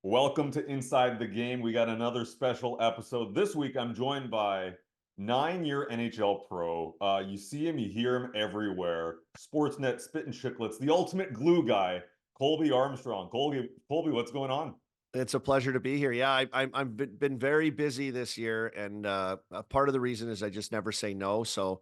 Welcome to Inside the Game. We got another special episode. This week, I'm joined by 9-year NHL pro. You see him, you hear him everywhere. Sportsnet, spitting chicklets, the ultimate glue guy, Colby Armstrong. Colby, what's going on? It's a pleasure to be here. Yeah, I've been very busy this year, and a part of the reason is I just never say no. So,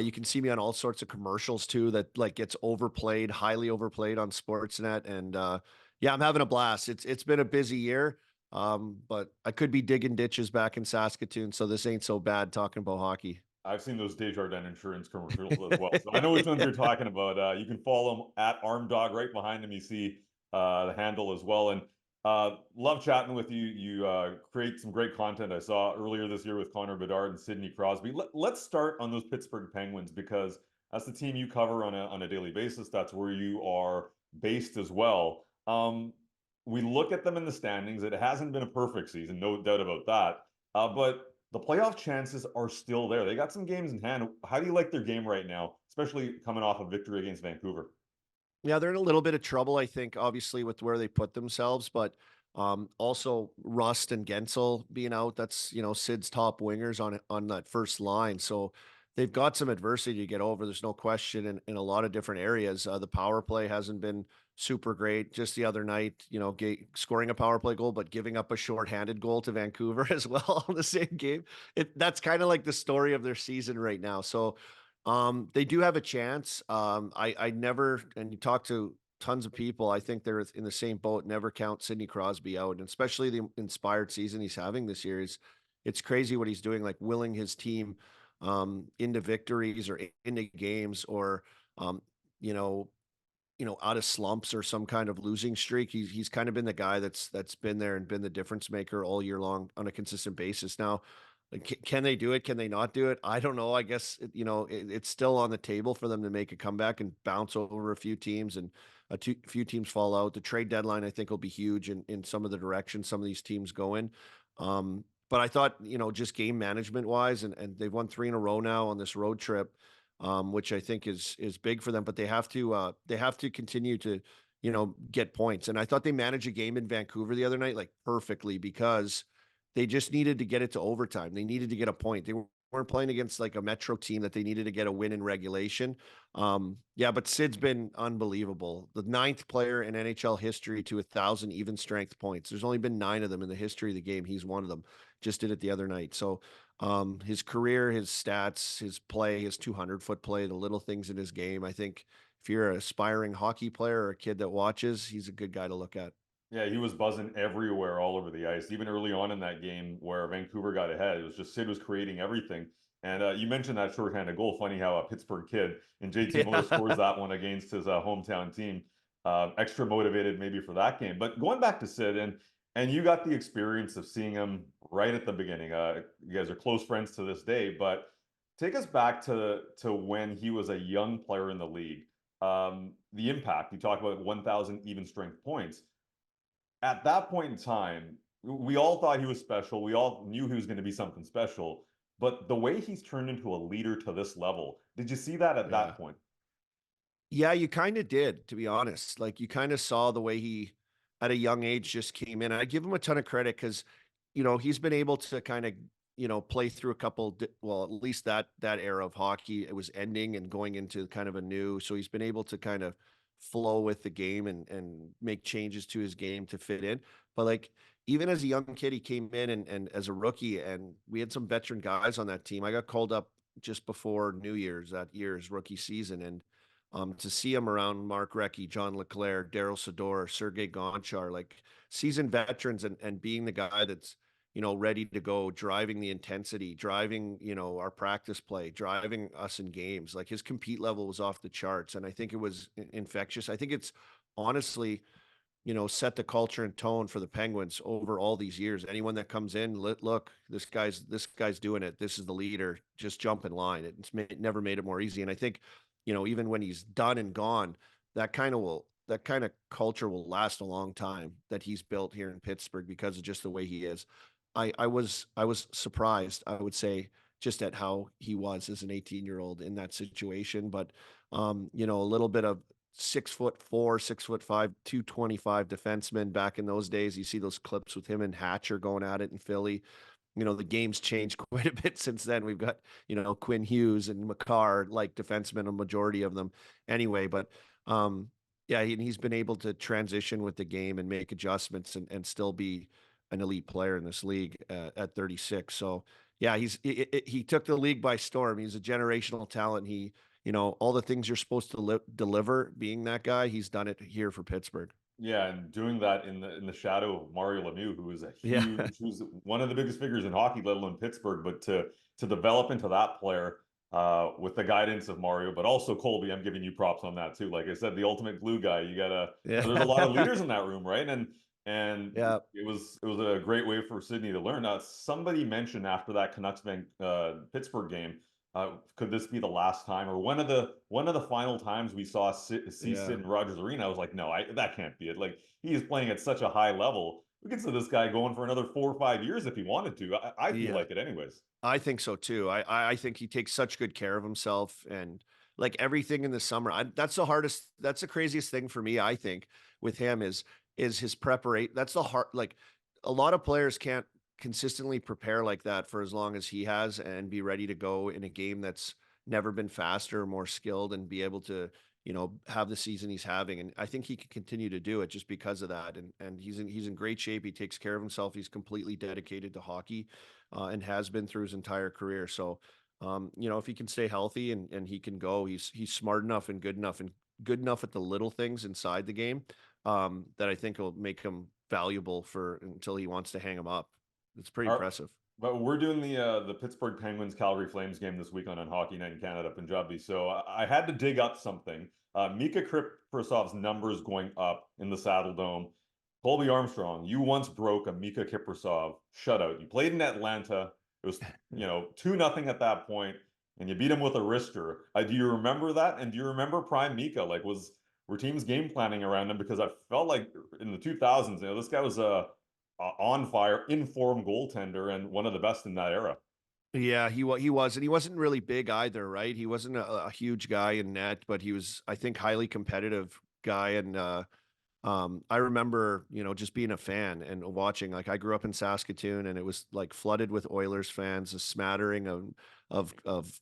you can see me on all sorts of commercials too that like gets overplayed, highly overplayed on Sportsnet, and yeah, I'm having a blast. It's been a busy year, but I could be digging ditches back in Saskatoon, so this ain't so bad talking about hockey. I've seen those Desjardins insurance commercials as well. So I know which ones you're talking about. You can follow him at Armdog right behind him. You see the handle as well. And love chatting with you. You create some great content. I saw earlier this year with Connor Bedard and Sidney Crosby. Let's start on those Pittsburgh Penguins because that's the team you cover on a daily basis. That's where you are based as well. We look at them in the standings. It hasn't been a perfect season, no doubt about that. But the playoff chances are still there. They got some games in hand. How do you like their game right now, especially coming off a victory against Vancouver? Yeah, they're in a little bit of trouble, I think, obviously, with where they put themselves, but also Rust and Gensel being out. That's Sid's top wingers on that first line, so they've got some adversity to get over. There's no question in a lot of different areas. The power play hasn't been super great. Just the other night, scoring a power play goal, but giving up a shorthanded goal to Vancouver as well in the same game. That's kind of like the story of their season right now. So they do have a chance. I never, and you talk to tons of people, I think they're in the same boat. Never count Sidney Crosby out, and especially the inspired season he's having this year. It's crazy what he's doing, like willing his team into victories or into games, or um, you know, out of slumps or some kind of losing streak. He's kind of been the guy that's been there and been the difference maker all year long on a consistent basis. Now, like, can they do it? Can they not do it? I don't know. I guess it's still on the table for them to make a comeback and bounce over a few teams, and few teams fall out. The trade deadline, I think, will be huge in some of the directions some of these teams go in. But I thought, just game management wise, and they've won three in a row now on this road trip, which I think is big for them. But they have to continue to get points. And I thought they managed a game in Vancouver the other night like perfectly, because they just needed to get it to overtime. They needed to get a point. They weren't playing against like a Metro team that they needed to get a win in regulation. Yeah, but Sid's been unbelievable. The ninth player in NHL history to 1,000 even strength points. There's only been 9 of them in the history of the game. He's one of them. Just did it the other night. So his career, his stats, his play, his 200-foot play, the little things in his game. I think if you're an aspiring hockey player or a kid that watches, he's a good guy to look at. Yeah, he was buzzing everywhere, all over the ice. Even early on in that game where Vancouver got ahead, it was just Sid was creating everything. And you mentioned that shorthanded goal. Funny how a Pittsburgh kid and JT Miller scores Yeah. that one against his hometown team. Extra motivated maybe for that game. But going back to Sid, and you got the experience of seeing him right at the beginning. You guys are close friends to this day, but take us back to when he was a young player in the league. The impact you talk about 1,000 even strength points at that point in time, we all thought he was special. We all knew he was going to be something special. But the way he's turned into a leader to this level, did you see that at Yeah. that point? Yeah, you kinda did, to be honest. Like, you kinda saw the way he, at a young age, just came in. And I give him a ton of credit because, he's been able to kinda, play through a couple well, at least that era of hockey. It was ending and going into kind of a new, so he's been able to kind of flow with the game and make changes to his game to fit in. But, like, even as a young kid, he came in and as a rookie, and we had some veteran guys on that team. I got called up just before New Year's that year's rookie season, and to see him around Mark Recchi, John Leclaire, Daryl Sador, Sergei Gonchar, like seasoned veterans, and being the guy that's, ready to go, driving the intensity, driving, our practice play, driving us in games. Like his compete level was off the charts. And I think it was infectious. I think it's honestly, set the culture and tone for the Penguins over all these years. Anyone that comes in, look, this guy's doing it. This is the leader. Just jump in line. Never made it more easy. And I think, even when he's done and gone, that kind of culture will last a long time that he's built here in Pittsburgh because of just the way he is. I was surprised, I would say, just at how he was as an 18-year-old in that situation. But a little bit of 6'4", 6'5", 225 defenseman back in those days. You see those clips with him and Hatcher going at it in Philly. The game's changed quite a bit since then. We've got, Quinn Hughes and McCarr, like defensemen, a majority of them anyway. But yeah, he's been able to transition with the game and make adjustments and still be an elite player in this league at 36. So yeah, he took the league by storm. He's a generational talent. All the things you're supposed to deliver, being that guy, he's done it here for Pittsburgh. Yeah, and doing that in the shadow of Mario Lemieux, Yeah. who's one of the biggest figures in hockey, let alone Pittsburgh, but to develop into that player with the guidance of Mario, but also Colby, I'm giving you props on that too. Like I said, the ultimate glue guy. You gotta, there's a lot of Yeah. leaders in that room, right? And Yeah. it was a great way for Sydney to learn. Somebody mentioned after that Canucks Pittsburgh game, could this be the last time, or one of the final times we see Yeah. Sid in Rogers Arena? I was like, no, that can't be it. Like he is playing at such a high level. We could see this guy going for another 4 or 5 years if he wanted to. I feel Yeah. like it, anyways. I think so too. I think he takes such good care of himself and like everything in the summer. That's the hardest. That's the craziest thing for me. I think with him is his preparation. That's the hard. Like a lot of players can't consistently prepare like that for as long as he has and be ready to go in a game that's never been faster, more skilled, and be able to have the season he's having. And I think he can continue to do it just because of that. And he's in great shape. He takes care of himself. He's completely dedicated to hockey and has been through his entire career. So, if he can stay healthy and he can go, he's smart enough and good enough at the little things inside the game that I think will make him valuable for until he wants to hang him up. It's pretty All right. impressive. But we're doing the Pittsburgh Penguins Calgary Flames game this weekend on Hockey Night in Canada, Punjabi. So I had to dig up something. Mika Kriprasov's numbers going up in the Saddle Dome. Colby Armstrong, you once broke a Mika Kiprasov shutout. You played in Atlanta. It was 2-0 at that point, and you beat him with a wrister. Do you remember that? And do you remember Prime Mika? Like, were teams game planning around him? Because I felt like in the 2000s, this guy was a on fire, informed goaltender and one of the best in that era. Yeah, he was, and he wasn't really big either, right? He wasn't a huge guy in net, but he was, I think, highly competitive guy. And I remember, just being a fan and watching. Like I grew up in Saskatoon, and it was like flooded with Oilers fans, a smattering of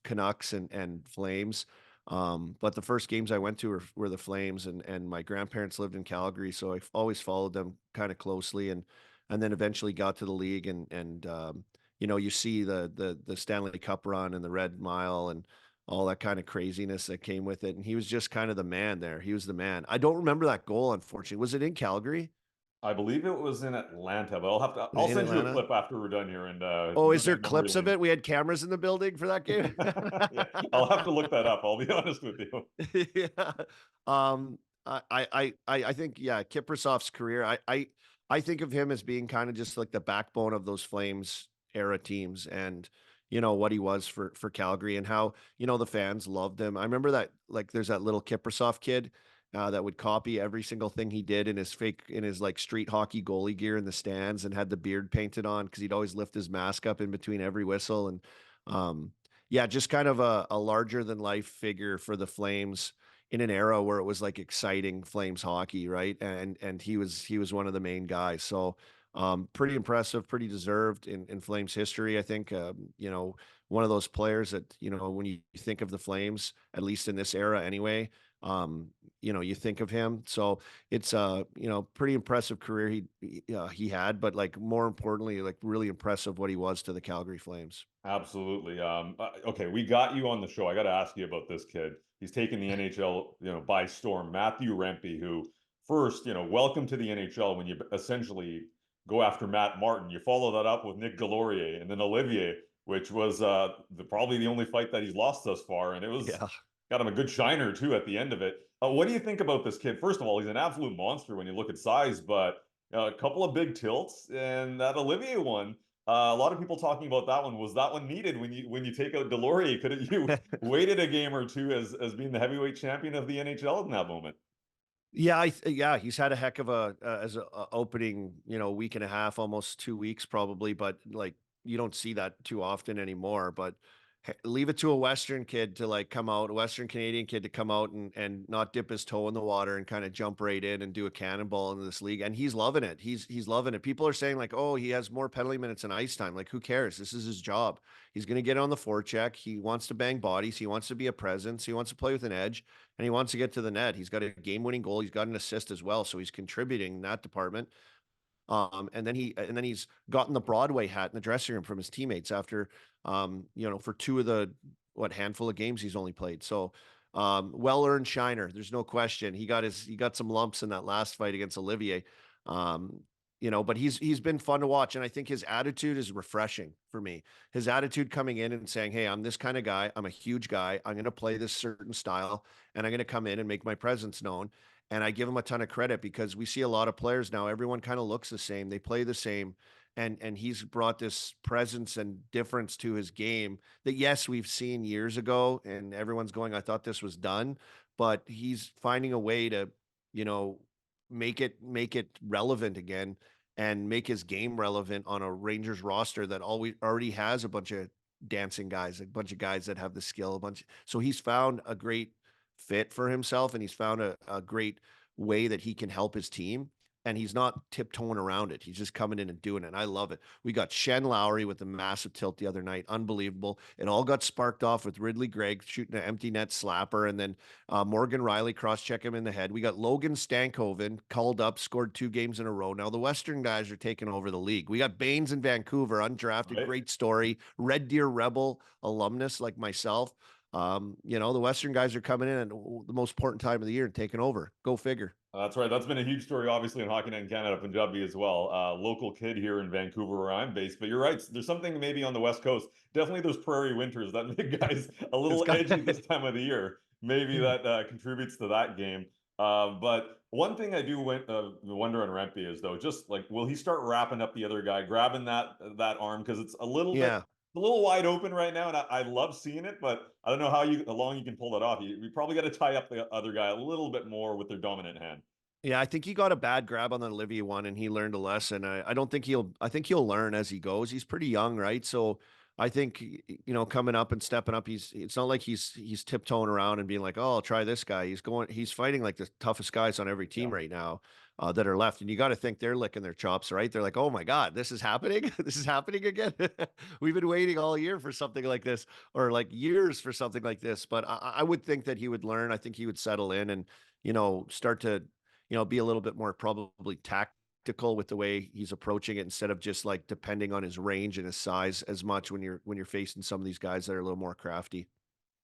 Canucks and Flames. But the first games I went to were the Flames, and my grandparents lived in Calgary, so I always followed them kind of closely, and then eventually got to the league, and you see the Stanley Cup run and the Red Mile and all that kind of craziness that came with it. And he was just kind of the man there. He was the man. I don't remember that goal, unfortunately. Was it in Calgary? I believe it was in Atlanta, but I'll In send you a Atlanta? clip after we're done here, and Oh, go is there down memory clips of lane. it? We had cameras in the building for that game. Yeah, I'll have to look that up. I'll be honest with you. Yeah. I think, yeah, Kiprasov's career, I think of him as being kind of just like the backbone of those Flames era teams, and what he was for Calgary, and how the fans loved him. I remember that, like, there's that little Kiprasov kid that would copy every single thing he did in his like street hockey goalie gear in the stands, and had the beard painted on because he'd always lift his mask up in between every whistle. And yeah, just kind of a larger than life figure for the Flames in an era where it was like exciting Flames hockey, right? And he was one of the main guys. So pretty impressive, pretty deserved in Flames history. I think one of those players that when you think of the Flames, at least in this era anyway, you think of him. So it's pretty impressive career he had, but like more importantly, like really impressive what he was to the Calgary Flames. Absolutely. Okay, we got you on the show. I got to ask you about this kid. He's taken the NHL, by storm. Matthew Rempe, who first, welcome to the NHL when you essentially go after Matt Martin. You follow that up with Nick Delorier and then Olivier, which was probably the only fight that he's lost thus far, and it was Yeah. got him a good shiner too at the end of it. What do you think about this kid? First of all, he's an absolute monster when you look at size, but a couple of big tilts, and that Olivier one. A lot of people talking about that one. Was that one needed when you take out Delorier? Could have you waited a game or two as being the heavyweight champion of the NHL in that moment? Yeah, yeah, he's had a heck of a opening, week and a half, almost 2 weeks probably, but like you don't see that too often anymore. But leave it to a Western kid to like come out, a Western Canadian kid to come out and not dip his toe in the water and kind of jump right in and do a cannonball into this league. And he's loving it. He's loving it. People are saying like, oh, he has more penalty minutes and ice time. Like, who cares? This is his job. He's going to get on the forecheck. He wants to bang bodies. He wants to be a presence. He wants to play with an edge, and he wants to get to the net. He's got a game-winning goal. He's got an assist as well, so he's contributing in that department. And then he's gotten the Broadway hat in the dressing room from his teammates after, for two of the handful of games he's only played. So, well earned shiner. There's no question. He got some lumps in that last fight against Olivier. Um, but he's been fun to watch, and I think his attitude is refreshing for me. His attitude coming in and saying, "Hey, I'm this kind of guy. I'm a huge guy. I'm going to play this certain style, and I'm going to come in and make my presence known." And I give him a ton of credit because we see a lot of players now, everyone kind of looks the same, they play the same. And he's brought this presence and difference to his game that, yes, we've seen years ago, and everyone's going, I thought this was done, but he's finding a way to, you know, make it relevant again and make his game relevant on a Rangers roster that always already has a bunch of dancing guys, a bunch of guys that have the skill, so he's found a great fit for himself, and he's found a great way that he can help his team. And he's not tiptoeing around it. He's just coming in and doing it. And I love it. We got Shen Lowry with a massive tilt the other night. Unbelievable. It all got sparked off with Ridley Gregg shooting an empty net slapper. And then Morgan Riley cross-check him in the head. We got Logan Stankoven called up, scored 2 games in a row. Now the Western guys are taking over the league. We got Baines in Vancouver, undrafted, Right. great story. Red Deer Rebel alumnus like myself. The Western guys are coming in at the most important time of the year and taking over. Go figure. That's right. That's been a huge story, obviously, in Hockey Night in Canada, Punjabi as well. Local kid here in Vancouver, where I'm based. But you're right. There's something maybe on the West Coast. Definitely those prairie winters that make guys a It's little got edgy this time of the year. Maybe that contributes to that game. But one thing I do wonder on Rempe is though, just like, will he start wrapping up the other guy, grabbing that arm because it's yeah. a little wide open right now, and I love seeing it, but I don't know how long you can pull that off. You probably got to tie up the other guy a little bit more with their dominant hand. Yeah, I think he got a bad grab on the Olivia one and he learned a lesson. I don't think I think he'll learn as he goes. He's pretty young, right? So I think, coming up and stepping up, it's not like he's tiptoeing around and being like, oh, I'll try this guy. He's fighting like the toughest guys on every Yeah. team right now that are left. And you got to think they're licking their chops, right? They're like, oh my God, this is happening. This is happening again. We've been waiting all year for something like this, or like years for something like this. But I would think that he would learn. I think he would settle in and, start to be a little bit more probably tactical with the way he's approaching it instead of just like depending on his range and his size as much when you're facing some of these guys that are a little more crafty.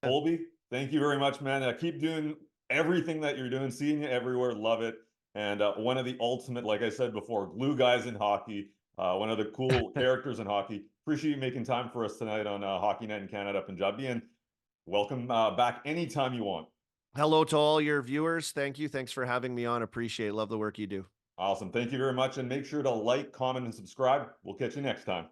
Yeah. Colby, thank you very much, man. Keep doing everything that you're doing, seeing you everywhere, love it. And one of the ultimate, like I said before, glue guys in hockey, one of the cool characters in hockey. Appreciate you making time for us tonight on Hockey Night in Canada, Punjabi, and welcome back anytime you want. Hello to all your viewers. Thank you. Thanks for having me on. Appreciate, love the work you do. Awesome. Thank you very much. And make sure to like, comment, and subscribe. We'll catch you next time.